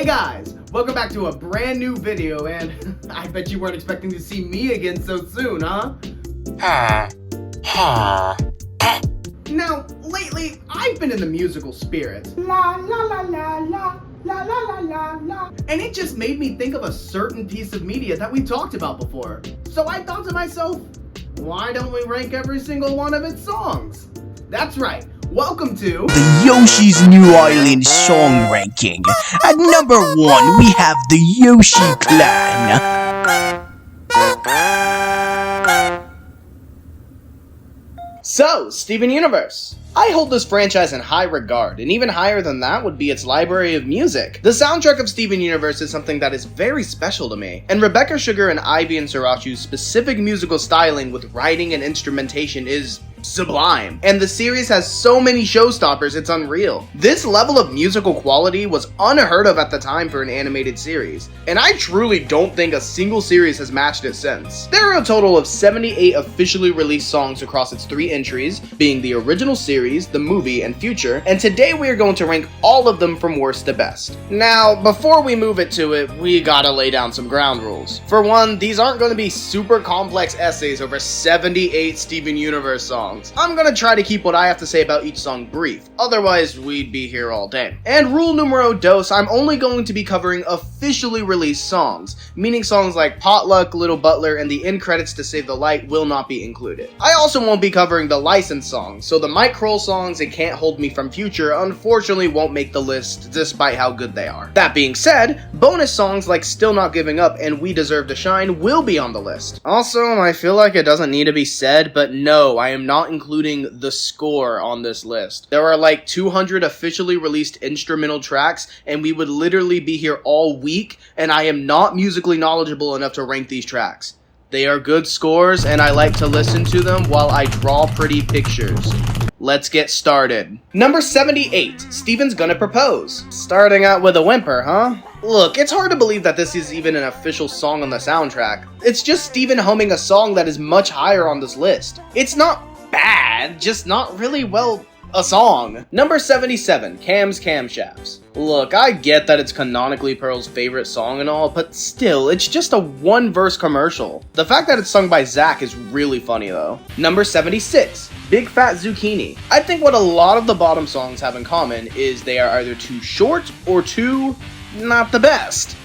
guys, welcome back to a brand new video, and I bet you weren't expecting to see me again so soon, huh? Now, lately, I've been in the musical spirit. La la la la la, la la la la la. And it just made me think of a certain piece of media that we talked about before. So I thought to myself, why don't we rank every single one of its songs? That's right. Welcome to the Yoshi's New Island song ranking. At number 1, we have the Yoshi Clan. So, Steven Universe. I hold this franchise in high regard, and even higher than that would be its library of music. The soundtrack of Steven Universe is something that is very special to me, and Rebecca Sugar and Ivy and Sriracha's specific musical styling with writing and instrumentation is sublime, and the series has so many showstoppers it's unreal. This level of musical quality was unheard of at the time for an animated series, and I truly don't think a single series has matched it since. There are a total of 78 officially released songs across its 3 entries, being the original series, the movie, and future, and today we are going to rank all of them from worst to best. Now, before we move it to it, we gotta lay down some ground rules. For one, these aren't going to be super complex essays over 78 Steven Universe songs. I'm gonna try to keep what I have to say about each song brief, otherwise we'd be here all day. And rule numero dos, I'm only going to be covering officially released songs, meaning songs like Potluck, Little Butler, and the end credits to Save the Light will not be included. I also won't be covering the licensed songs, so the Mike Kroll songs and Can't Hold Me from Future unfortunately won't make the list despite how good they are. That being said, bonus songs like Still Not Giving Up and We Deserve to Shine will be on the list. Also, I feel like it doesn't need to be said, but no, I am not including the score on this list. There are like 200 officially released instrumental tracks, and we would literally be here all week, and I am not musically knowledgeable enough to rank these tracks. They are good scores, and I like to listen to them while I draw pretty pictures. Let's get started. Number 78, Steven's Gonna Propose. Starting out with a whimper, huh? Look, it's hard to believe that this is even an official song on the soundtrack. It's just Steven humming a song that is much higher on this list. It's not bad, just not really, well, a song. Number 77, Cam's Camshafts. Look, I get that it's canonically Pearl's favorite song and all, but still, it's just a one-verse commercial. The fact that it's sung by Zach is really funny though. Number 76, Big Fat Zucchini. I think what a lot of the bottom songs have in common is they are either too short or too not the best.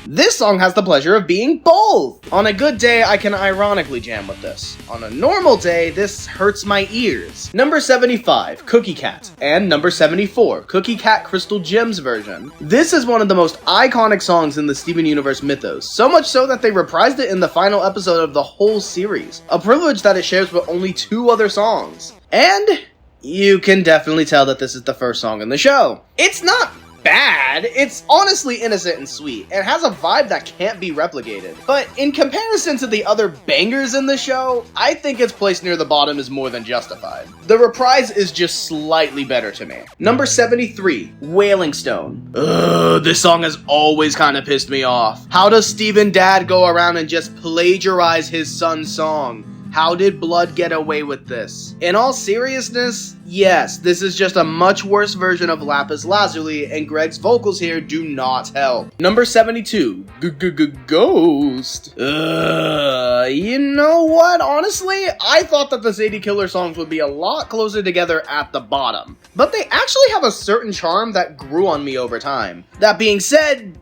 This song has the pleasure of being both! On a good day, I can ironically jam with this. On a normal day, this hurts my ears. Number 75, Cookie Cat. And number 74, Cookie Cat Crystal Gems version. This is one of the most iconic songs in the Steven Universe mythos, so much so that they reprised it in the final episode of the whole series. A privilege that it shares with only 2 other songs. And you can definitely tell that this is the first song in the show. It's not bad, it's honestly innocent and sweet, and has a vibe that can't be replicated. But in comparison to the other bangers in the show, I think its place near the bottom is more than justified. The reprise is just slightly better to me. Number 73, Wailing Stone. Ugh, this song has always kind of pissed me off. How does Steven Dad go around and just plagiarize his son's song? How did Blood get away with this? In all seriousness, yes, this is just a much worse version of Lapis Lazuli, and Greg's vocals here do not help. Number 72, Ghost. You know what? Honestly, I thought that the Zadie Killer songs would be a lot closer together at the bottom, but they actually have a certain charm that grew on me over time. That being said,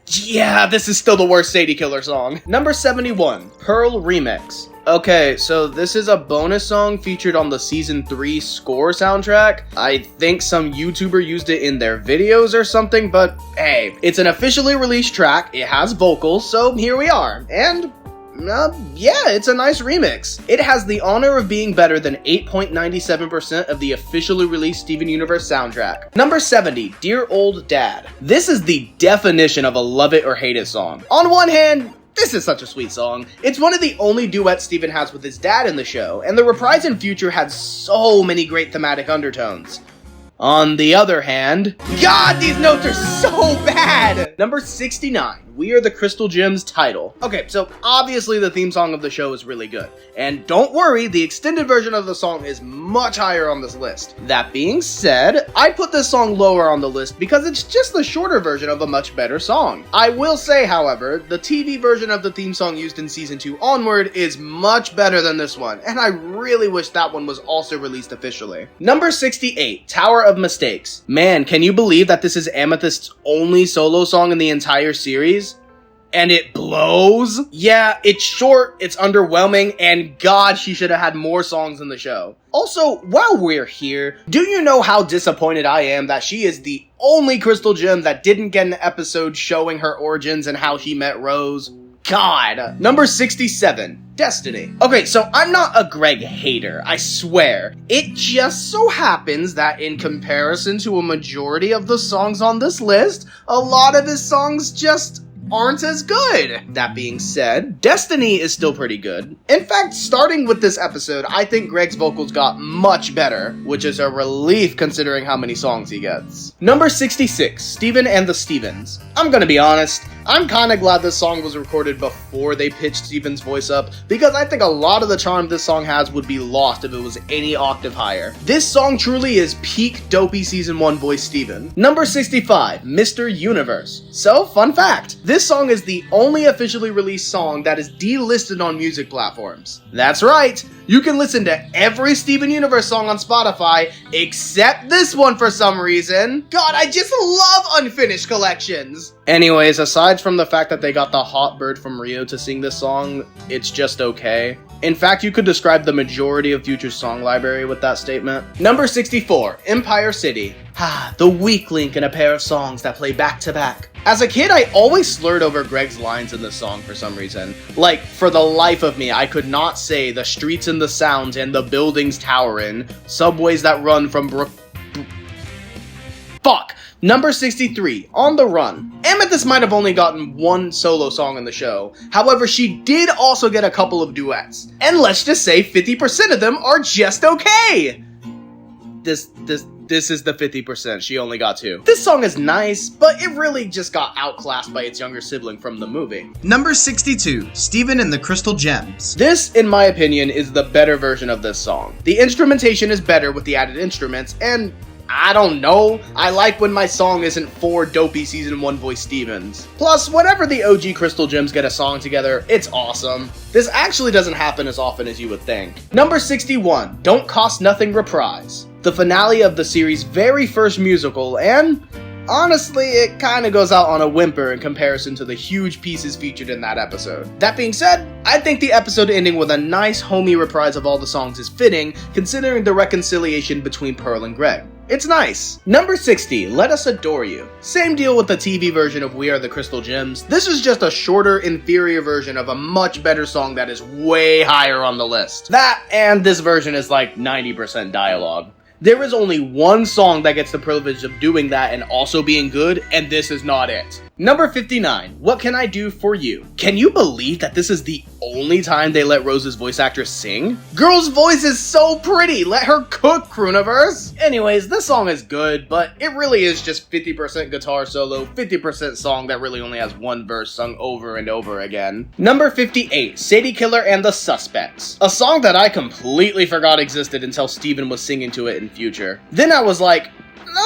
yeah, this is still the worst Zadie Killer song. Number 71, Pearl Remix. Okay, so this is a bonus song featured on the Season 3 score soundtrack. I think some YouTuber used it in their videos or something, but hey, it's an officially released track, it has vocals, so here we are. And yeah, it's a nice remix. It has the honor of being better than 8.97% of the officially released Steven Universe soundtrack. Number 70, Dear Old Dad. This is the definition of a love it or hate it song. On one hand, this is such a sweet song. It's one of the only duets Steven has with his dad in the show, and the reprise in Future had so many great thematic undertones. On the other hand, God, these notes are so bad! Number 69, We Are the Crystal Gems title. Okay, so obviously the theme song of the show is really good. And don't worry, the extended version of the song is much higher on this list. That being said, I put this song lower on the list because it's just the shorter version of a much better song. I will say, however, the TV version of the theme song used in Season 2 onward is much better than this one, and I really wish that one was also released officially. Number 68, Tower of Mistakes. Man, can you believe that this is Amethyst's only solo song in the entire series? And it blows? Yeah, it's short, it's underwhelming, and God, she should have had more songs in the show. Also, while we're here, do you know how disappointed I am that she is the only Crystal Gem that didn't get an episode showing her origins and how she met Rose? God. Number 67, Destiny. Okay, so I'm not a Greg hater, I swear. It just so happens that in comparison to a majority of the songs on this list, a lot of his songs just aren't as good. That being said, Destiny is still pretty good. In fact, starting with this episode, I think Greg's vocals got much better, which is a relief considering how many songs he gets. Number 66, Steven and the Stevens. I'm gonna be honest, I'm kinda glad this song was recorded before they pitched Steven's voice up, because I think a lot of the charm this song has would be lost if it was any octave higher. This song truly is peak dopey Season 1 voice Steven. Number 65, Mr. Universe. So, fun fact, this song is the only officially released song that is delisted on music platforms. That's right, you can listen to every Steven Universe song on Spotify, except this one for some reason. God, I just love unfinished collections! Anyways, aside from the fact that they got the hot bird from Rio to sing this song, it's just okay. In fact, you could describe the majority of Future's song library with that statement. Number 64, Empire City. The weak link in a pair of songs that play back to back. As a kid, I always slurred over Greg's lines in this song for some reason. Like, for the life of me, I could not say the streets and the sounds and the buildings towerin', subways that run from Fuck! Number 63, On the Run. Amethyst might have only gotten one solo song in the show, however she did also get a couple of duets. And let's just say 50% of them are just okay! This is the 50%, she only got 2. This song is nice, but it really just got outclassed by its younger sibling from the movie. Number 62, Steven and the Crystal Gems. This, in my opinion, is the better version of this song. The instrumentation is better with the added instruments, and I don't know, I like when my song isn't 4 dopey Season 1 voice Stevens. Plus, whenever the OG Crystal Gems get a song together, it's awesome. This actually doesn't happen as often as you would think. Number 61, Don't Cost Nothing Reprise. The finale of the series' very first musical, and honestly, it kinda goes out on a whimper in comparison to the huge pieces featured in that episode. That being said, I think the episode ending with a nice homey reprise of all the songs is fitting, considering the reconciliation between Pearl and Greg. It's nice. Number 60, Let Us Adore You. Same deal with the TV version of We Are the Crystal Gems. This is just a shorter, inferior version of a much better song that is way higher on the list. That, and this version is like 90% dialogue. There is only one song that gets the privilege of doing that and also being good, and this is not it. Number 59, What Can I Do For You? Can you believe that this is the only time they let Rose's voice actress sing? Girl's voice is so pretty, let her cook, Crooniverse! Anyways, this song is good, but it really is just 50% guitar solo, 50% song that really only has one verse sung over and over again. Number 58, Sadie Killer and the Suspects. A song that I completely forgot existed until Steven was singing to it in Future. Then I was like,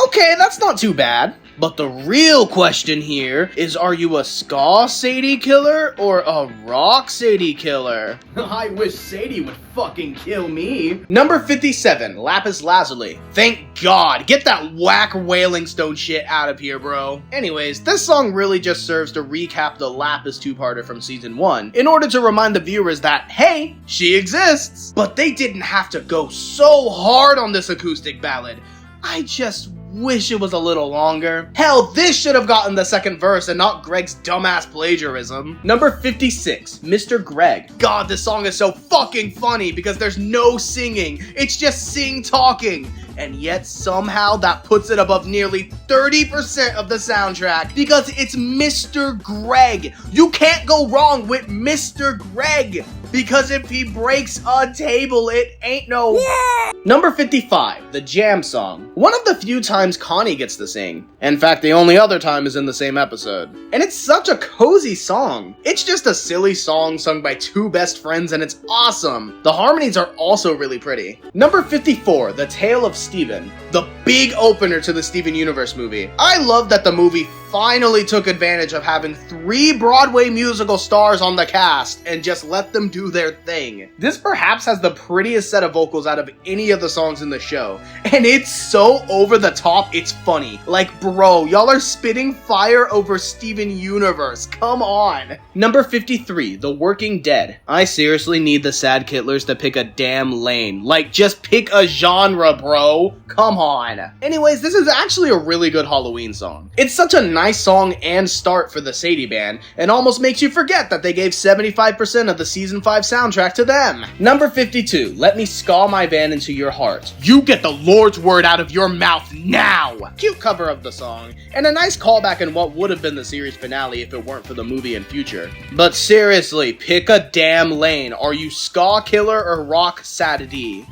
okay, that's not too bad. But the real question here is, are you a ska Sadie Killer or a rock Sadie Killer? I wish Sadie would fucking kill me. Number 57, Lapis Lazuli. Thank God, get that whack Wailing Stone shit out of here, bro. Anyways, this song really just serves to recap the Lapis two-parter from Season 1, in order to remind the viewers that, hey, she exists. But they didn't have to go so hard on this acoustic ballad. I just wish it was a little longer. Hell, this should have gotten the second verse and not Greg's dumbass plagiarism. Number 56, Mr. Greg. God, this song is so fucking funny because there's no singing. It's just sing talking. And yet somehow that puts it above nearly 30% of the soundtrack because it's Mr. Greg. You can't go wrong with Mr. Greg because if he breaks a table, it ain't no Number 55, the Jam Song. One of the few times Connie gets to sing. In fact, the only other time is in the same episode. And it's such a cozy song. It's just a silly song sung by two best friends and it's awesome. The harmonies are also really pretty. Number 54, The Tale of Steven. The big opener to the Steven Universe movie. I love that the movie finally took advantage of having 3 Broadway musical stars on the cast and just let them do their thing. This perhaps has the prettiest set of vocals out of any of the songs in the show, and it's so over the top, it's funny. Like, bro, y'all are spitting fire over Steven Universe, come on. Number 53, The Working Dead. I seriously need the Sad Kittlers to pick a damn lane. Like, just pick a genre, bro. Come on. Anyways, this is actually a really good Halloween song. It's such a nice song and start for the Sadie Band, and almost makes you forget that they gave 75% of the season 5 soundtrack to them. Number 52, Let Me Ska My Van Into Your Heart. You get the Lord's word out of your mouth now! Cute cover of the song, and a nice callback in what would have been the series finale if it weren't for the movie in future. But seriously, pick a damn lane. Are you Ska Killer or Rock Sadity?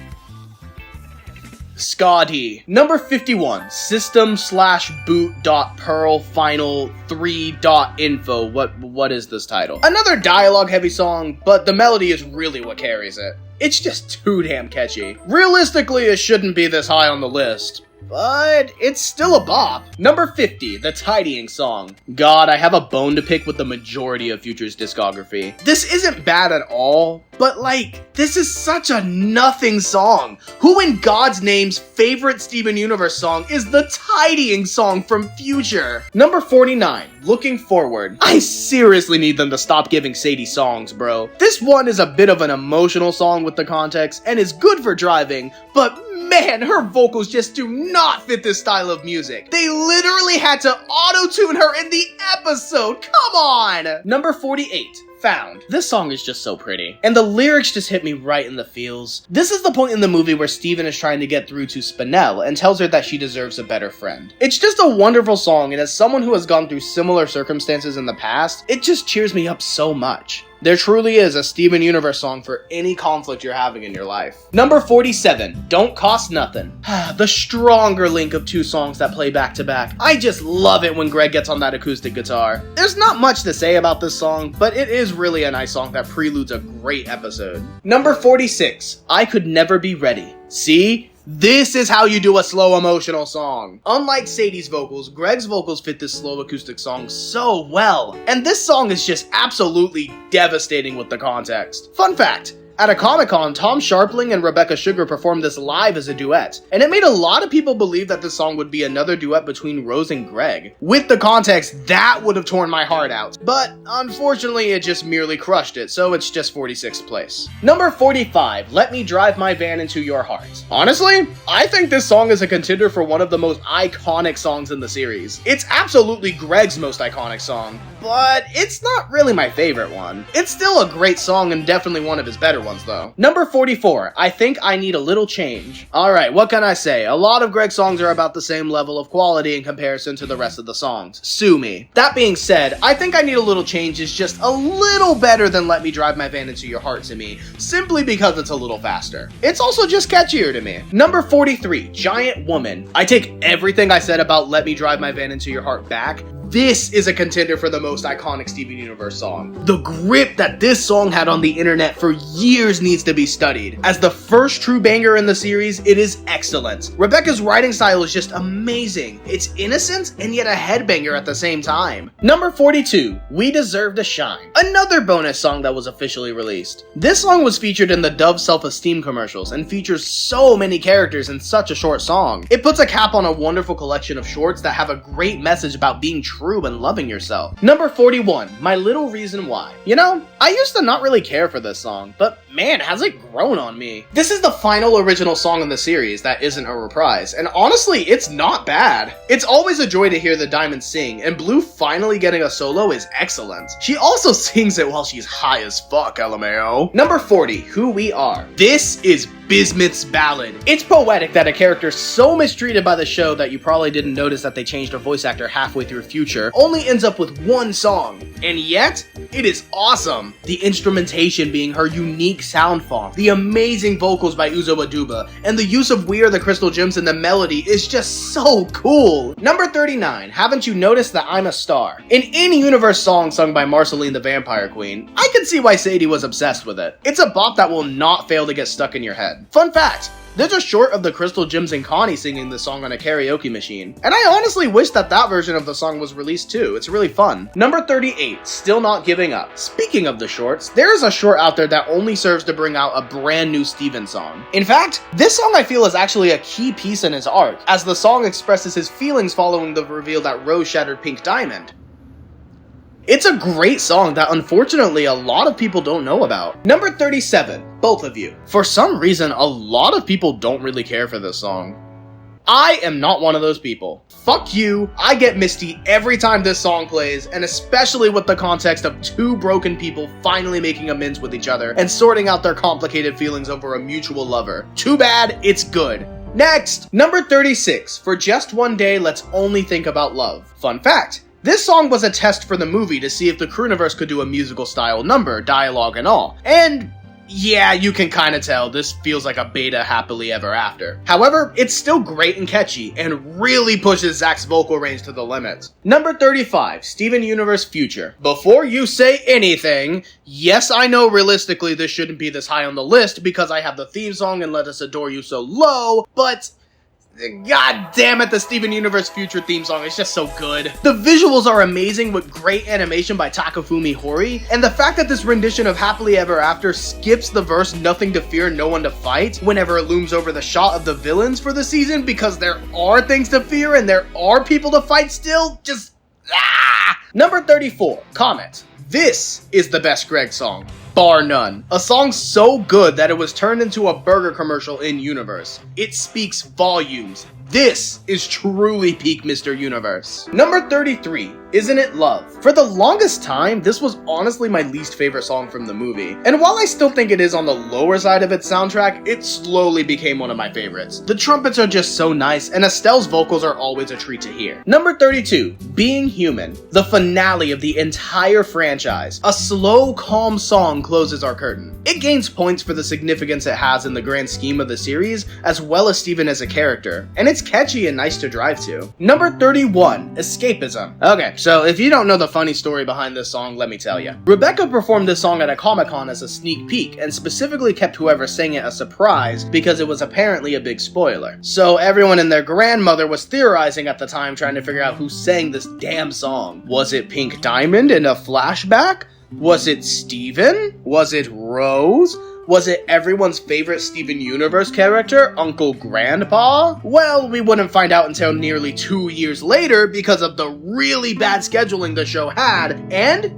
Scotty. Number 51, system/boot.pearl final 3.info. What is this title? Another dialogue heavy song, but the melody is really what carries it. It's just too damn catchy. Realistically, it shouldn't be this high on the list, but it's still a bop. Number 50, The Tidying Song. God, I have a bone to pick with the majority of Future's discography. This isn't bad at all, but like, this is such a nothing song. Who in God's name's favorite Steven Universe song is The Tidying Song from Future? Number 49, Looking Forward. I seriously need them to stop giving Sadie songs, bro. This one is a bit of an emotional song with the context and is good for driving, but man, her vocals just do not fit this style of music. They literally had to auto-tune her in the episode. Come on! Number 48. Found. This song is just so pretty, and the lyrics just hit me right in the feels. This is the point in the movie where Steven is trying to get through to Spinell and tells her that she deserves a better friend. It's just a wonderful song, and as someone who has gone through similar circumstances in the past, it just cheers me up so much. There truly is a Steven Universe song for any conflict you're having in your life. Number 47, Don't Cost Nothing. The stronger link of 2 songs that play back to back. I just love it when Greg gets on that acoustic guitar. There's not much to say about this song, but it is really a nice song that preludes a great episode. Number 46, I Could Never Be Ready. See? This is how you do a slow emotional song. Unlike Sadie's vocals, Greg's vocals fit this slow acoustic song so well. And this song is just absolutely devastating with the context. Fun fact. At a Comic-Con, Tom Sharpling and Rebecca Sugar performed this live as a duet, and it made a lot of people believe that this song would be another duet between Rose and Greg. With the context, that would have torn my heart out, but unfortunately it just merely crushed it, so it's just 46th place. Number 45, Let Me Drive My Van Into Your Heart. Honestly, I think this song is a contender for one of the most iconic songs in the series. It's absolutely Greg's most iconic song, but it's not really my favorite one. It's still a great song and definitely one of his better ones though. Number 44, I Think I Need a Little Change. Alright, what can I say? A lot of Greg's songs are about the same level of quality in comparison to the rest of the songs. Sue me. That being said, I Think I Need a Little Change is just a little better than Let Me Drive My Van Into Your Heart to me, simply because it's a little faster. It's also just catchier to me. Number 43, Giant Woman. I take everything I said about Let Me Drive My Van Into Your Heart back. This is a contender for the most iconic Steven Universe song. The grip that this song had on the internet for years needs to be studied. As the first true banger in the series, it is excellent. Rebecca's writing style is just amazing. It's innocent and yet a headbanger at the same time. Number 42, We Deserve to Shine. Another bonus song that was officially released. This song was featured in the Dove Self-Esteem commercials and features so many characters in such a short song. It puts a cap on a wonderful collection of shorts that have a great message about being true and loving yourself. Number 41, My Little Reason Why. You know, I used to not really care for this song, but man, has it grown on me. This is the final original song in the series that isn't a reprise, and honestly, it's not bad. It's always a joy to hear the Diamonds sing, and Blue finally getting a solo is excellent. She also sings it while she's high as fuck, LMAO. Number 40, Who We Are. This is Bismuth's ballad. It's poetic that a character so mistreated by the show that you probably didn't notice that they changed a voice actor halfway through Future only ends up with one song, and yet, it is awesome. awesome. The instrumentation being her unique sound font, the amazing vocals by Uzo Aduba, and the use of We Are the Crystal Gems in the melody is just so cool. Number 39, Haven't You Noticed That I'm a Star? An in-universe song sung by Marceline the Vampire Queen. I can see why Sadie was obsessed with it. It's a bop that will not fail to get stuck in your head. Fun fact, there's a short of the Crystal Gems and Connie singing this song on a karaoke machine. And I honestly wish that version of the song was released too. It's really fun. Number 38, Still Not Giving Up. Speaking of the shorts, there is a short out there that only serves to bring out a brand new Steven song. In fact, this song I feel is actually a key piece in his arc, as the song expresses his feelings following the reveal that Rose shattered Pink Diamond. It's a great song that unfortunately a lot of people don't know about. Number 37, Both of You. For some reason, a lot of people don't really care for this song. I am not one of those people. Fuck you, I get misty every time this song plays, and especially with the context of two broken people finally making amends with each other and sorting out their complicated feelings over a mutual lover. Too bad, it's good. Next, number 36, For Just One Day, Let's Only Think About Love. Fun fact, this song was a test for the movie to see if the Crewniverse could do a musical style number, dialogue and all. And yeah, you can kinda tell, this feels like a beta Happily Ever After. However, it's still great and catchy, and really pushes Zach's vocal range to the limit. Number 35, Steven Universe Future. Before you say anything, yes, I know realistically this shouldn't be this high on the list because I have the theme song and Let Us Adore You so low, but God damn it, the Steven Universe Future theme song is just so good. The visuals are amazing with great animation by Takafumi Hori, and the fact that this rendition of Happily Ever After skips the verse Nothing to Fear, No One to Fight whenever it looms over the shot of the villains for the season because there are things to fear and there are people to fight still, just Number 34, Comet. This is the best Greg song, bar none. A song so good that it was turned into a burger commercial in universe. It speaks volumes. This is truly peak Mr. Universe. Number 33, Isn't It Love? For the longest time, this was honestly my least favorite song from the movie. And while I still think it is on the lower side of its soundtrack, it slowly became one of my favorites. The trumpets are just so nice, and Estelle's vocals are always a treat to hear. Number 32, Being Human. The finale of the entire franchise. A slow, calm song closes our curtain. It gains points for the significance it has in the grand scheme of the series, as well as Steven as a character. And it's catchy and nice to drive to. Number 31, Escapism. Okay, so if you don't know the funny story behind this song, let me tell you. Rebecca performed this song at a Comic-Con as a sneak peek, and specifically kept whoever sang it a surprise because it was apparently a big spoiler. So everyone and their grandmother was theorizing at the time trying to figure out who sang this damn song. Was it Pink Diamond in a flashback? Was it Steven? Was it Rose? Was it everyone's favorite Steven Universe character, Uncle Grandpa? Well, we wouldn't find out until nearly 2 years later because of the really bad scheduling the show had, and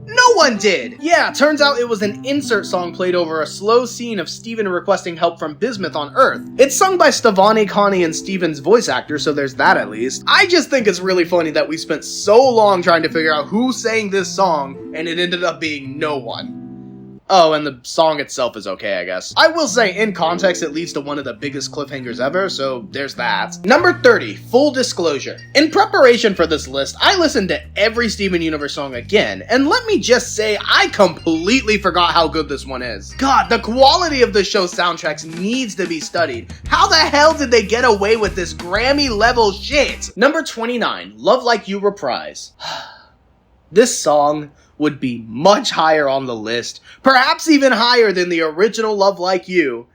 no one did! Yeah, turns out it was an insert song played over a slow scene of Steven requesting help from Bismuth on Earth. It's sung by Stevonnie, Connie, and Steven's voice actor, so there's that at least. I just think it's really funny that we spent so long trying to figure out who sang this song, and it ended up being no one. Oh, and the song itself is okay, I guess. I will say, in context, it leads to one of the biggest cliffhangers ever, so there's that. Number 30, Full Disclosure. In preparation for this list, I listened to every Steven Universe song again, and let me just say, I completely forgot how good this one is. God, the quality of the show's soundtracks needs to be studied. How the hell did they get away with this Grammy-level shit? Number 29, Love Like You Reprise. This song would be much higher on the list, perhaps even higher than the original Love Like You,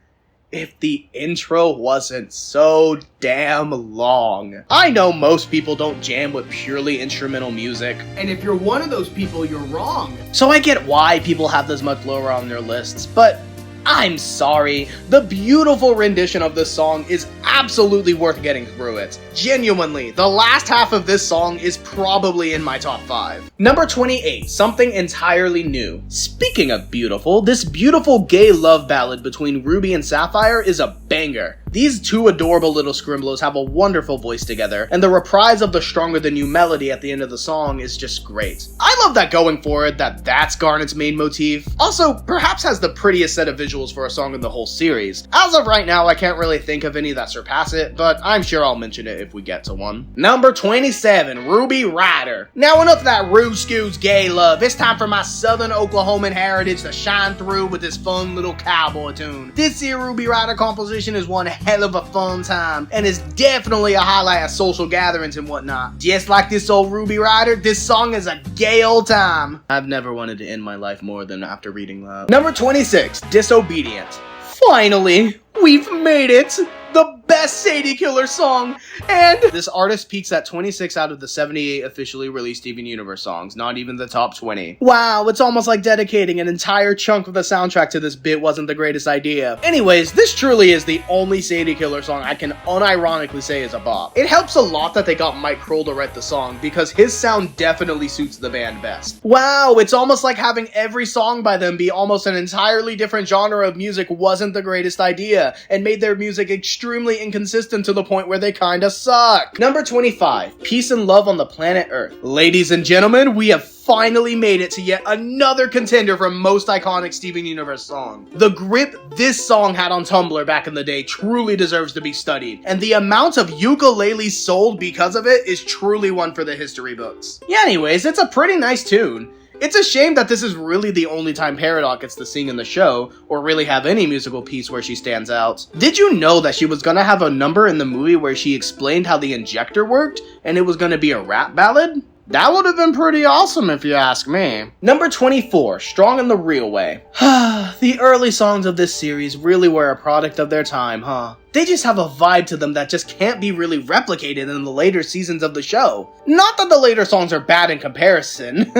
if the intro wasn't so damn long. I know most people don't jam with purely instrumental music, and if you're one of those people, you're wrong. So I get why people have this much lower on their lists, but I'm sorry, the beautiful rendition of this song is absolutely worth getting through it. Genuinely, the last half of this song is probably in my top 5. Number 28, Something Entirely New. Speaking of beautiful, this beautiful gay love ballad between Ruby and Sapphire is a banger. These two adorable little scrimblows have a wonderful voice together, and the reprise of the Stronger Than You melody at the end of the song is just great. I love that going forward, that's Garnet's main motif. Also, perhaps has the prettiest set of visuals for a song in the whole series. As of right now, I can't really think of any that surpass it, but I'm sure I'll mention it if we get to one. Number 27, Ruby Rider. Now enough of that Rube Scoot's gay love, it's time for my southern Oklahoman heritage to shine through with this fun little cowboy tune. This here Ruby Rider composition is one hell of a fun time, and is definitely a highlight at social gatherings and whatnot. Just like this old Ruby Rider, this song is a gay old time. I've never wanted to end my life more than after reading that. Number 26, Disobedient. Finally, we've made it! The best Sadie Killer song, and this artist peaks at 26 out of the 78 officially released Steven Universe songs, not even the top 20. Wow, it's almost like dedicating an entire chunk of the soundtrack to this bit wasn't the greatest idea. Anyways, this truly is the only Sadie Killer song I can unironically say is a bop. It helps a lot that they got Mike Kroll to write the song, because his sound definitely suits the band best. Wow, it's almost like having every song by them be almost an entirely different genre of music wasn't the greatest idea, and made their music extremely inconsistent to the point where they kinda suck. Number 25, Peace and Love on the Planet Earth. Ladies and gentlemen, we have finally made it to yet another contender for most iconic Steven Universe song. The grip this song had on Tumblr back in the day truly deserves to be studied, and the amount of ukuleles sold because of it is truly one for the history books. Yeah, anyways, it's a pretty nice tune. It's a shame that this is really the only time Peridot gets to sing in the show, or really have any musical piece where she stands out. Did you know that she was gonna have a number in the movie where she explained how the injector worked, and it was gonna be a rap ballad? That would have been pretty awesome if you ask me. Number 24, Strong in the Real Way. The early songs of this series really were a product of their time, huh? They just have a vibe to them that just can't be really replicated in the later seasons of the show. Not that the later songs are bad in comparison.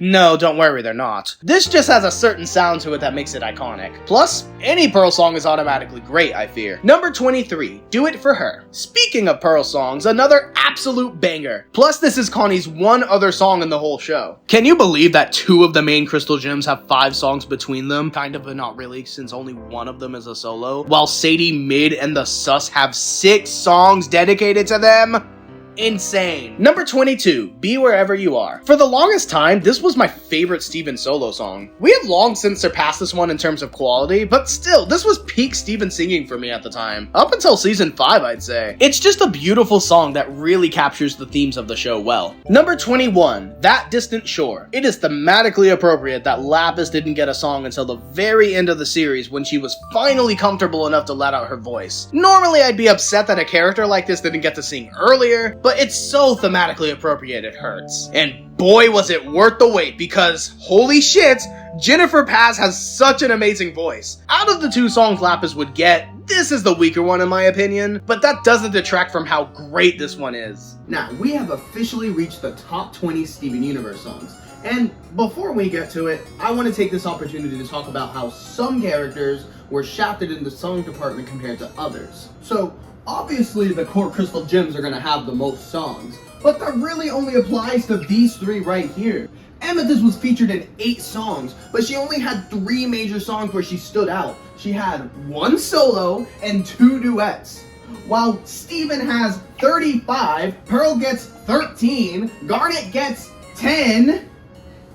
No, don't worry, they're not. This just has a certain sound to it that makes it iconic. Plus, any Pearl song is automatically great, I fear. Number 23, Do It For Her. Speaking of Pearl songs, another absolute banger. Plus, this is Connie's one other song in the whole show. Can you believe that 2 of the main Crystal Gems have 5 songs between them? Kind of, but not really, since only one of them is a solo. While Sadie, Mid, and the Sus have 6 songs dedicated to them? Insane. Number 22, Be Wherever You Are. For the longest time, this was my favorite Steven solo song. We have long since surpassed this one in terms of quality, but still, this was peak Steven singing for me at the time. Up until season 5, I'd say. It's just a beautiful song that really captures the themes of the show well. Number 21, That Distant Shore. It is thematically appropriate that Lapis didn't get a song until the very end of the series when she was finally comfortable enough to let out her voice. Normally, I'd be upset that a character like this didn't get to sing earlier, but it's so thematically appropriate it hurts. And boy was it worth the wait, because holy shit, Jennifer Paz has such an amazing voice. Out of the 2 songs Lapis would get, this is the weaker one in my opinion, but that doesn't detract from how great this one is. Now, we have officially reached the top 20 Steven Universe songs. And before we get to it, I want to take this opportunity to talk about how some characters were shafted in the song department compared to others. So, obviously, the core Crystal Gems are going to have the most songs, but that really only applies to these 3 right here. Amethyst was featured in 8 songs, but she only had 3 major songs where she stood out. She had 1 solo and 2 duets. While Steven has 35, Pearl gets 13, Garnet gets 10,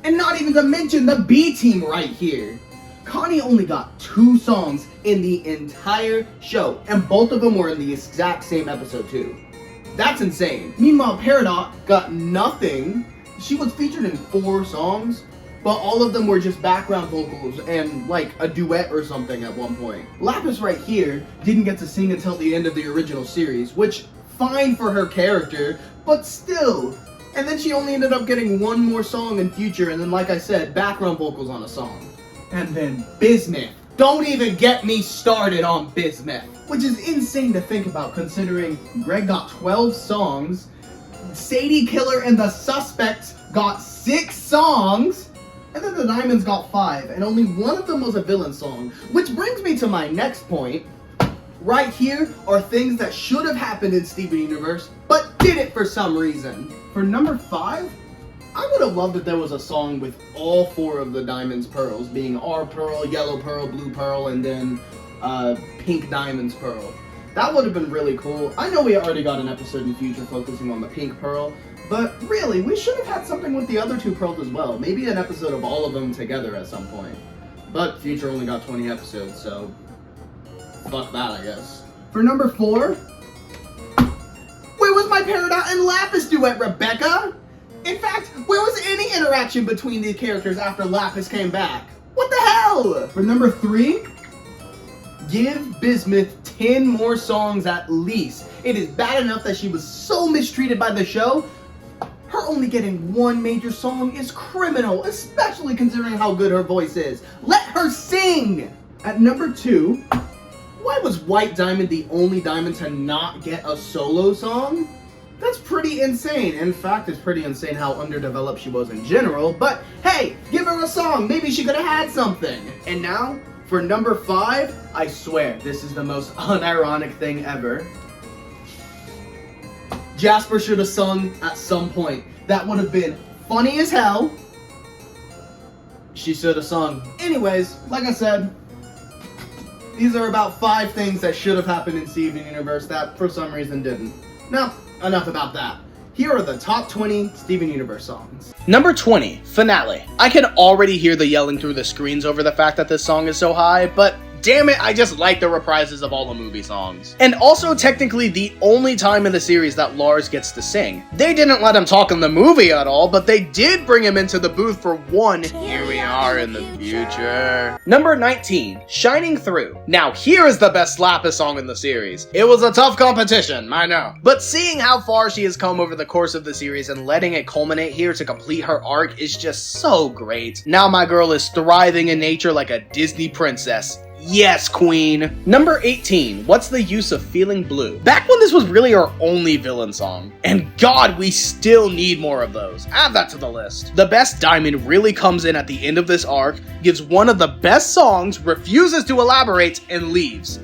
and not even to mention the B team right here. Connie only got 2 songs in the entire show, and both of them were in the exact same episode too. That's insane. Meanwhile, Peridot got nothing. She was featured in 4 songs, but all of them were just background vocals and like a duet or something at one point. Lapis right here didn't get to sing until the end of the original series, which fine for her character, but still. And then she only ended up getting 1 more song in future, and then like I said, background vocals on a song. And then Bismuth. Don't even get me started on Bismuth. Which is insane to think about considering Greg got 12 songs, Sadie Killer and the Suspects got 6 songs, and then the Diamonds got 5, and only 1 of them was a villain song. Which brings me to my next point. Right here are things that should have happened in Steven Universe, but didn't for some reason. For number 5, I would have loved if there was a song with all 4 of the Diamonds Pearls, being R Pearl, Yellow Pearl, Blue Pearl, and then Pink Diamonds Pearl. That would have been really cool. I know we already got an episode in future focusing on the pink pearl, but really, we should have had something with the other two pearls as well. Maybe an episode of all of them together at some point. But future only got 20 episodes, so fuck that, I guess. For number 4, where was my Peridot and Lapis duet, Rebecca? In fact, where was any interaction between these characters after Lapis came back? What the hell? For number 3, give Bismuth 10 more songs at least. It is bad enough that she was so mistreated by the show. Her only getting one major song is criminal, especially considering how good her voice is. Let her sing! At number 2, why was White Diamond the only diamond to not get a solo song? That's pretty insane. In fact, it's pretty insane how underdeveloped she was in general, but hey, give her a song. Maybe she could have had something. And now, for number 5, I swear, this is the most unironic thing ever. Jasper should have sung at some point. That would have been funny as hell. She should have sung. Anyways, like I said, these are about 5 things that should have happened in Steven Universe that for some reason didn't. Now, enough about that. Here are the top 20 Steven Universe songs. Number 20, Finale. I can already hear the yelling through the screens over the fact that this song is so high, but damn it, I just like the reprises of all the movie songs. And also technically the only time in the series that Lars gets to sing. They didn't let him talk in the movie at all, but they did bring him into the booth for one Here We Are in the Future. Number 19, Shining Through. Now here is the best Lapis song in the series. It was a tough competition, I know. But seeing how far she has come over the course of the series and letting it culminate here to complete her arc is just so great. Now my girl is thriving in nature like a Disney princess. Yes, queen. Number 18, What's the Use of Feeling Blue? Back when this was really our only villain song. And God, we still need more of those. Add that to the list. The best Diamond really comes in at the end of this arc, gives one of the best songs, refuses to elaborate, and leaves.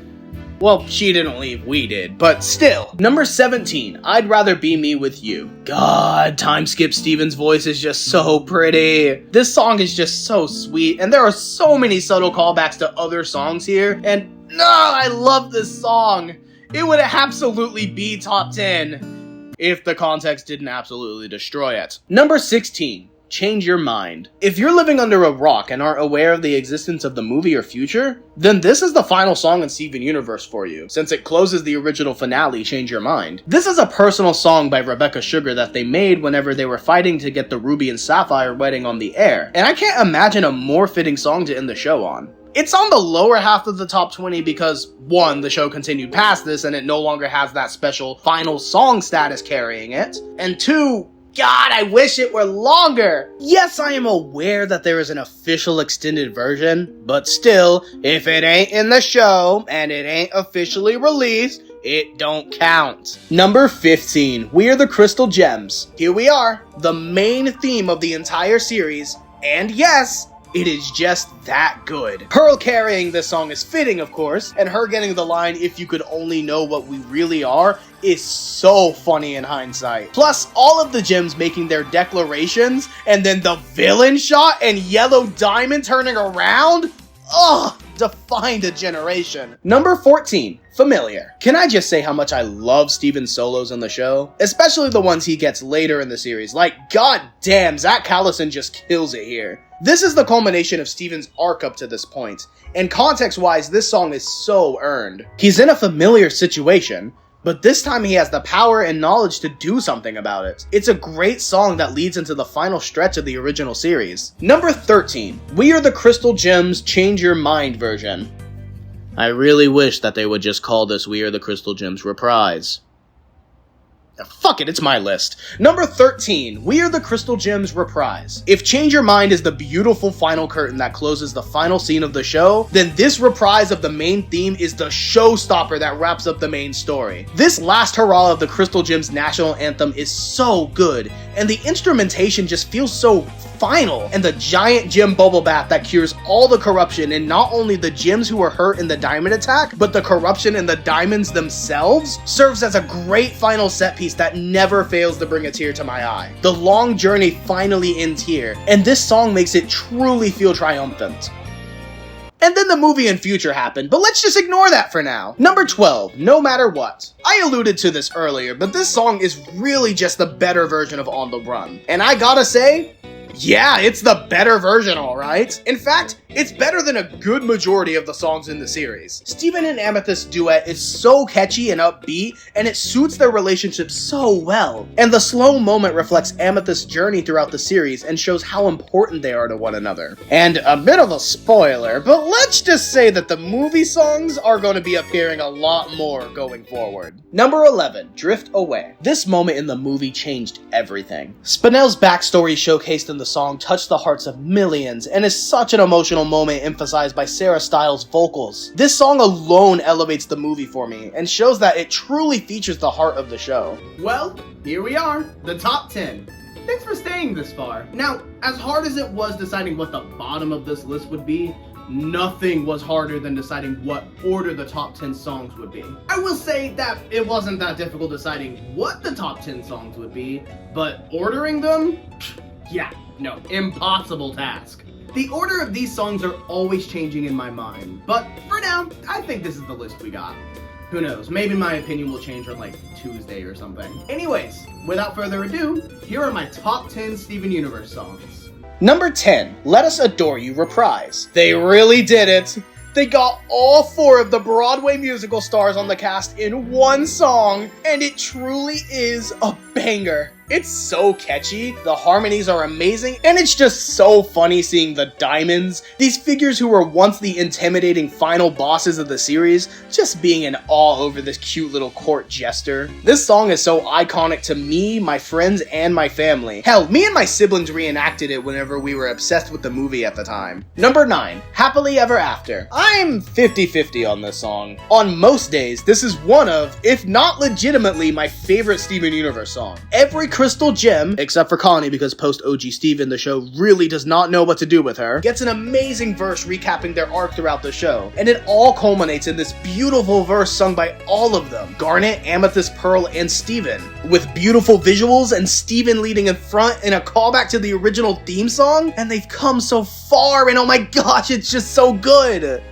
Well, she didn't leave, we did, but still. Number 17, I'd Rather Be Me With You. God, Time Skip Stevens' voice is just so pretty. This song is just so sweet, and there are so many subtle callbacks to other songs here, and no, I love this song. It would absolutely be top 10 if the context didn't absolutely destroy it. Number 16. Change Your Mind. If you're living under a rock and aren't aware of the existence of the movie or future, then this is the final song in Steven Universe for you, since it closes the original finale, Change Your Mind. This is a personal song by Rebecca Sugar that they made whenever they were fighting to get the Ruby and Sapphire wedding on the air, and I can't imagine a more fitting song to end the show on. It's on the lower half of the top 20 because, 1, the show continued past this and it no longer has that special final song status carrying it, and 2, God, I wish it were longer! Yes, I am aware that there is an official extended version, but still, if it ain't in the show, and it ain't officially released, it don't count. Number 15, We Are the Crystal Gems. Here we are, the main theme of the entire series, and yes, it is just that good. Pearl carrying this song is fitting, of course, and her getting the line, "If you could only know what we really are," is so funny in hindsight. Plus, all of the gems making their declarations, and then the villain shot and Yellow Diamond turning around? Ugh, defined a generation. Number 14, Familiar. Can I just say how much I love Steven's solos in the show? Especially the ones he gets later in the series. Like, goddamn, Zach Callison just kills it here. This is the culmination of Steven's arc up to this point, and context-wise, this song is so earned. He's in a familiar situation, but this time he has the power and knowledge to do something about it. It's a great song that leads into the final stretch of the original series. Number 13, We Are the Crystal Gems Change Your Mind version. I really wish that they would just call this We Are the Crystal Gems Reprise. Fuck it, it's my list. Number 13, We Are the Crystal Gems Reprise. If Change Your Mind is the beautiful final curtain that closes the final scene of the show, then this reprise of the main theme is the showstopper that wraps up the main story. This last hurrah of the Crystal Gems national anthem is so good, and the instrumentation just feels so final, and the giant gem bubble bath that cures all the corruption in not only the gems who were hurt in the diamond attack, but the corruption in the diamonds themselves, serves as a great final set piece that never fails to bring a tear to my eye. The long journey finally ends here, and this song makes it truly feel triumphant. and then the movie and future happened, but let's just ignore that for now. Number 12, No Matter What. I alluded to this earlier, but this song is really just the better version of On the Run. And I gotta say, yeah, it's the better version, alright? In fact, it's better than a good majority of the songs in the series. Steven and Amethyst's duet is so catchy and upbeat, and it suits their relationship so well. And the slow moment reflects Amethyst's journey throughout the series and shows how important they are to one another. And a bit of a spoiler, but let's just say that the movie songs are going to be appearing a lot more going forward. Number 11, Drift Away. This moment in the movie changed everything. Spinell's backstory showcased in the song touched the hearts of millions and is such an emotional moment emphasized by Sarah Styles' vocals. This song alone elevates the movie for me and shows that it truly features the heart of the show. Well, here we are, the top 10. Thanks for staying this far. Now, as hard as it was deciding what the bottom of this list would be, nothing was harder than deciding what order the top 10 songs would be. I will say that it wasn't that difficult deciding what the top 10 songs would be, but ordering them? Yeah, no, impossible task. The order of these songs are always changing in my mind, but for now, I think this is the list we got. Who knows, maybe my opinion will change on like Tuesday or something. Anyways, without further ado, here are my top 10 Steven Universe songs. Number 10, Let Us Adore You Reprise. They really did it. They got all 4 of the Broadway musical stars on the cast in one song, and it truly is a banger. It's so catchy, the harmonies are amazing, and it's just so funny seeing the Diamonds, these figures who were once the intimidating final bosses of the series, just being in awe over this cute little court jester. This song is so iconic to me, my friends, and my family. Hell, me and my siblings reenacted it whenever we were obsessed with the movie at the time. Number 9, Happily Ever After. I'm 50-50 on this song. On most days, this is one of, if not legitimately, my favorite Steven Universe song. Every Crystal Gem, except for Connie because post-OG Steven the show really does not know what to do with her, gets an amazing verse recapping their arc throughout the show, and it all culminates in this beautiful verse sung by all of them, Garnet, Amethyst, Pearl, and Steven, with beautiful visuals and Steven leading in front in a callback to the original theme song, and they've come so far, and oh my gosh, it's just so good!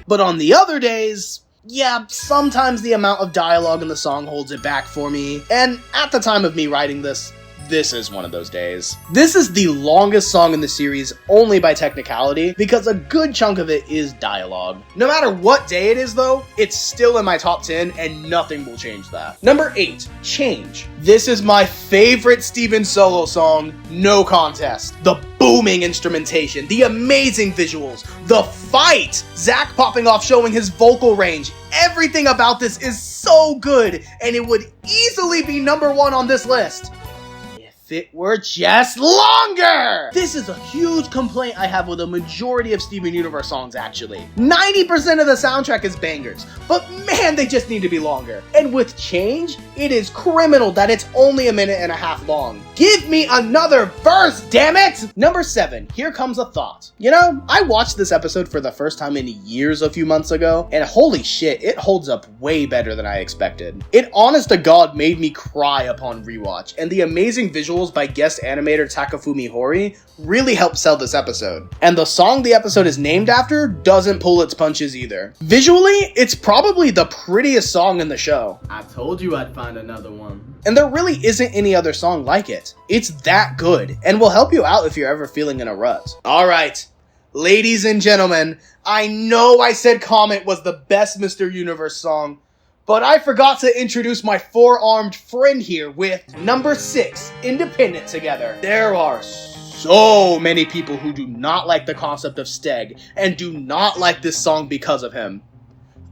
But on the other days, yeah, sometimes the amount of dialogue in the song holds it back for me, and at the time of me writing this is one of those days. This is the longest song in the series only by technicality, because a good chunk of it is dialogue. No matter what day it is though, it's still in my top 10 and nothing will change that. Number 8, Change. This is my favorite Steven solo song, no contest. The booming instrumentation, the amazing visuals, the fight, Zach popping off showing his vocal range, everything about this is so good, and it would easily be number 1 on this list. If it were just longer! This is a huge complaint I have with a majority of Steven Universe songs actually. 90% of the soundtrack is bangers, but man, they just need to be longer. And with Change, it is criminal that it's only 1.5 minutes long. Give me another verse, damn it! Number 7, Here Comes a Thought. You know, I watched this episode for the first time in years a few months ago, and holy shit, it holds up way better than I expected. It honest to God made me cry upon rewatch, and the amazing visuals by guest animator Takafumi Hori really helped sell this episode. And the song the episode is named after doesn't pull its punches either. Visually, it's probably the prettiest song in the show. I told you I'd find another one. And there really isn't any other song like it. It's that good, and will help you out if you're ever feeling in a rut. Alright, ladies and gentlemen, I know I said Comet was the best Mr. Universe song, but I forgot to introduce my 4-armed friend here with number 6, Independent Together. There are so many people who do not like the concept of Steg and do not like this song because of him.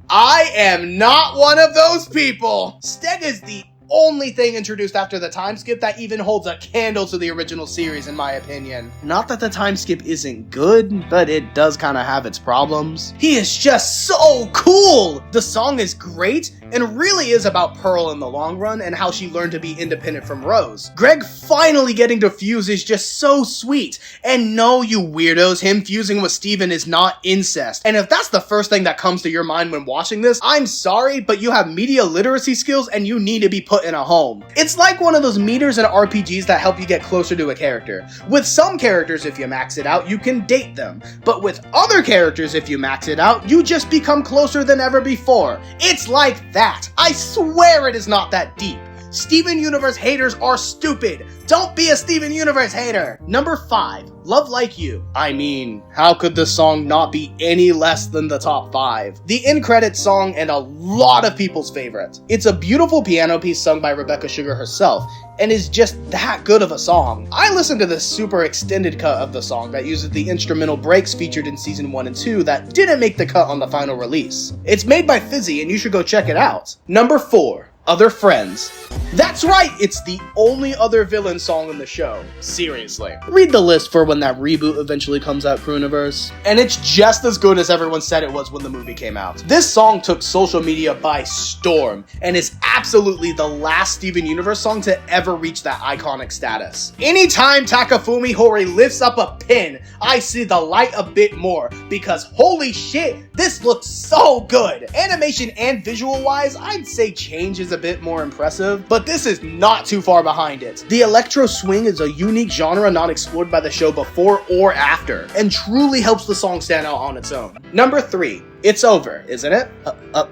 I am not one of those people! Steg is the only thing introduced after the time skip that even holds a candle to the original series, in my opinion. Not that the time skip isn't good, but it does kind of have its problems. He is just so cool! The song is great, and really is about Pearl in the long run and how she learned to be independent from Rose. Greg finally getting to fuse is just so sweet. And no, you weirdos, him fusing with Steven is not incest. And if that's the first thing that comes to your mind when watching this, I'm sorry, but you have media literacy skills and you need to be put foot in a home. It's like one of those meters in RPGs that help you get closer to a character. With some characters, if you max it out, you can date them. But with other characters, if you max it out, you just become closer than ever before. It's like that. I swear it is not that deep. Steven Universe haters are stupid. Don't be a Steven Universe hater. Number 5, Love Like You. I mean, how could this song not be any less than the top 5? The end credits song and a lot of people's favorite. It's a beautiful piano piece sung by Rebecca Sugar herself, and is just that good of a song. I listened to this super extended cut of the song that uses the instrumental breaks featured in season 1 and 2 that didn't make the cut on the final release. It's made by Fizzy, and you should go check it out. Number 4, Other Friends. That's right, it's the only other villain song in the show. Seriously. Read the list for when that reboot eventually comes out, Crewniverse. And it's just as good as everyone said it was when the movie came out. This song took social media by storm, and is absolutely the last Steven Universe song to ever reach that iconic status. Anytime Takafumi Hori lifts up a pin, I see the light a bit more, because holy shit, this looks so good! Animation and visual-wise, I'd say change is a bit more impressive, but this is not too far behind it. The electro swing is a unique genre not explored by the show before or after, and truly helps the song stand out on its own. Number 3, It's Over, isn't it?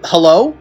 Hello?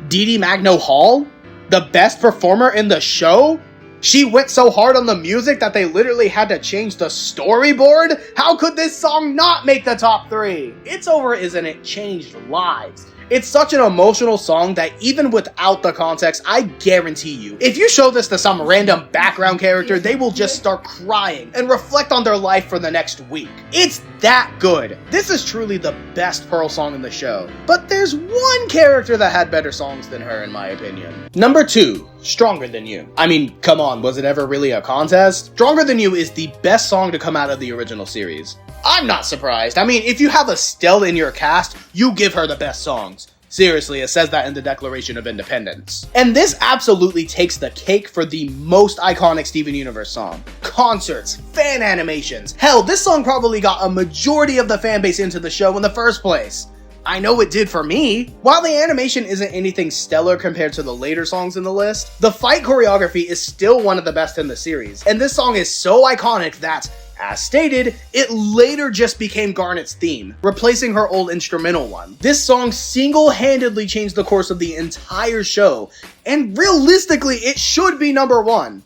Dee Dee Magno Hall? The best performer in the show? She went so hard on the music that they literally had to change the storyboard? How could this song not make the top 3? It's Over, isn't it? Changed lives. It's such an emotional song that even without the context, I guarantee you, if you show this to some random background character, they will just start crying and reflect on their life for the next week. It's that good. This is truly the best Pearl song in the show, but there's one character that had better songs than her in my opinion. Number 2, Stronger Than You. I mean, come on, was it ever really a contest? Stronger Than You is the best song to come out of the original series. I'm not surprised. I mean, if you have Estelle in your cast, you give her the best songs. Seriously, it says that in the Declaration of Independence. And this absolutely takes the cake for the most iconic Steven Universe song. Concerts, fan animations. Hell, this song probably got a majority of the fan base into the show in the first place. I know it did for me. While the animation isn't anything stellar compared to the later songs in the list, the fight choreography is still one of the best in the series. And this song is so iconic that, as stated, it later just became Garnet's theme, replacing her old instrumental one. This song single-handedly changed the course of the entire show, and realistically, it should be number 1.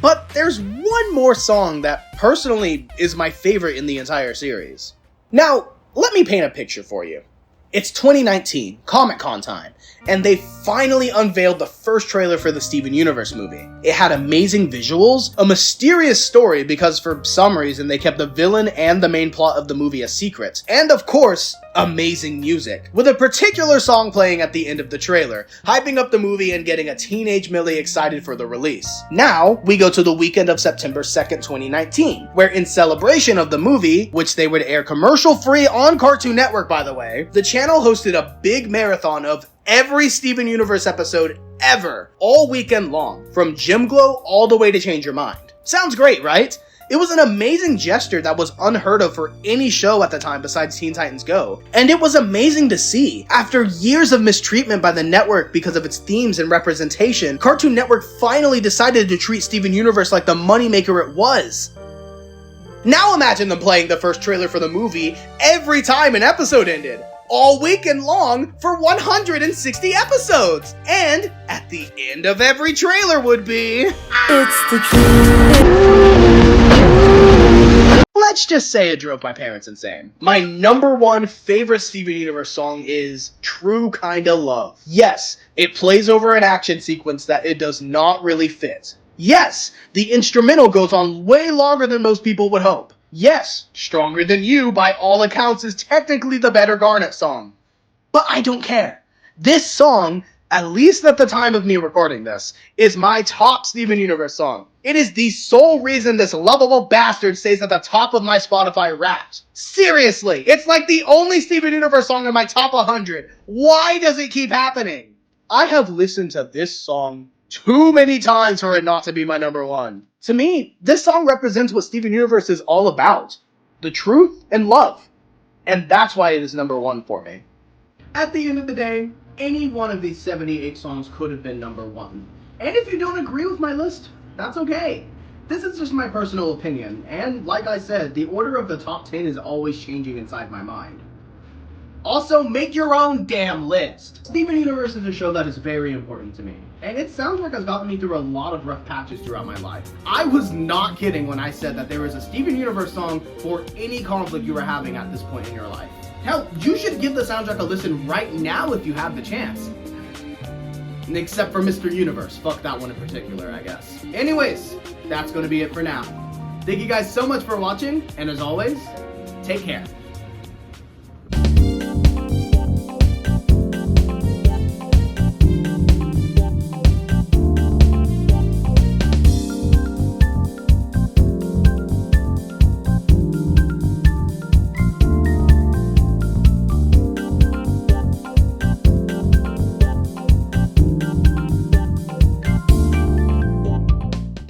But there's one more song that personally is my favorite in the entire series. Now, let me paint a picture for you. It's 2019, Comic-Con time, and they finally unveiled the first trailer for the Steven Universe movie. It had amazing visuals, a mysterious story because for some reason they kept the villain and the main plot of the movie a secret, and of course, amazing music, with a particular song playing at the end of the trailer, hyping up the movie and getting a teenage Meli excited for the release. Now, we go to the weekend of September 2nd, 2019, where in celebration of the movie, which they would air commercial-free on Cartoon Network by the way, the channel hosted a big marathon of every Steven Universe episode ever, all weekend long, from Gym Glow all the way to Change Your Mind. Sounds great, right? It was an amazing gesture that was unheard of for any show at the time besides Teen Titans Go, and it was amazing to see. After years of mistreatment by the network because of its themes and representation, Cartoon Network finally decided to treat Steven Universe like the moneymaker it was. Now imagine them playing the first trailer for the movie every time an episode ended, all weekend long for 160 episodes, and at the end of every trailer would be... It's the truth. Let's just say it drove my parents insane. My number 1 favorite Steven Universe song is True Kinda Love. Yes, it plays over an action sequence that it does not really fit. Yes, the instrumental goes on way longer than most people would hope. Yes, Stronger Than You, by all accounts, is technically the better Garnet song. But I don't care. This song, at least at the time of me recording this, is my top Steven Universe song. It is the sole reason this lovable bastard stays at the top of my Spotify Wrapped. Seriously, it's like the only Steven Universe song in my top 100. Why does it keep happening? I have listened to this song too many times for it not to be my number 1. To me, this song represents what Steven Universe is all about. The truth and love. And that's why it is number 1 for me. At the end of the day, any one of these 78 songs could have been number 1. And if you don't agree with my list, that's okay. This is just my personal opinion, and like I said, the order of the top 10 is always changing inside my mind. Also, make your own damn list! Steven Universe is a show that is very important to me, and it sounds like it's gotten me through a lot of rough patches throughout my life. I was not kidding when I said that there was a Steven Universe song for any conflict you were having at this point in your life. Hell, you should give the soundtrack a listen right now if you have the chance. Except for Mr. Universe. Fuck that one in particular, I guess. Anyways, that's gonna be it for now. Thank you guys so much for watching, and as always, take care.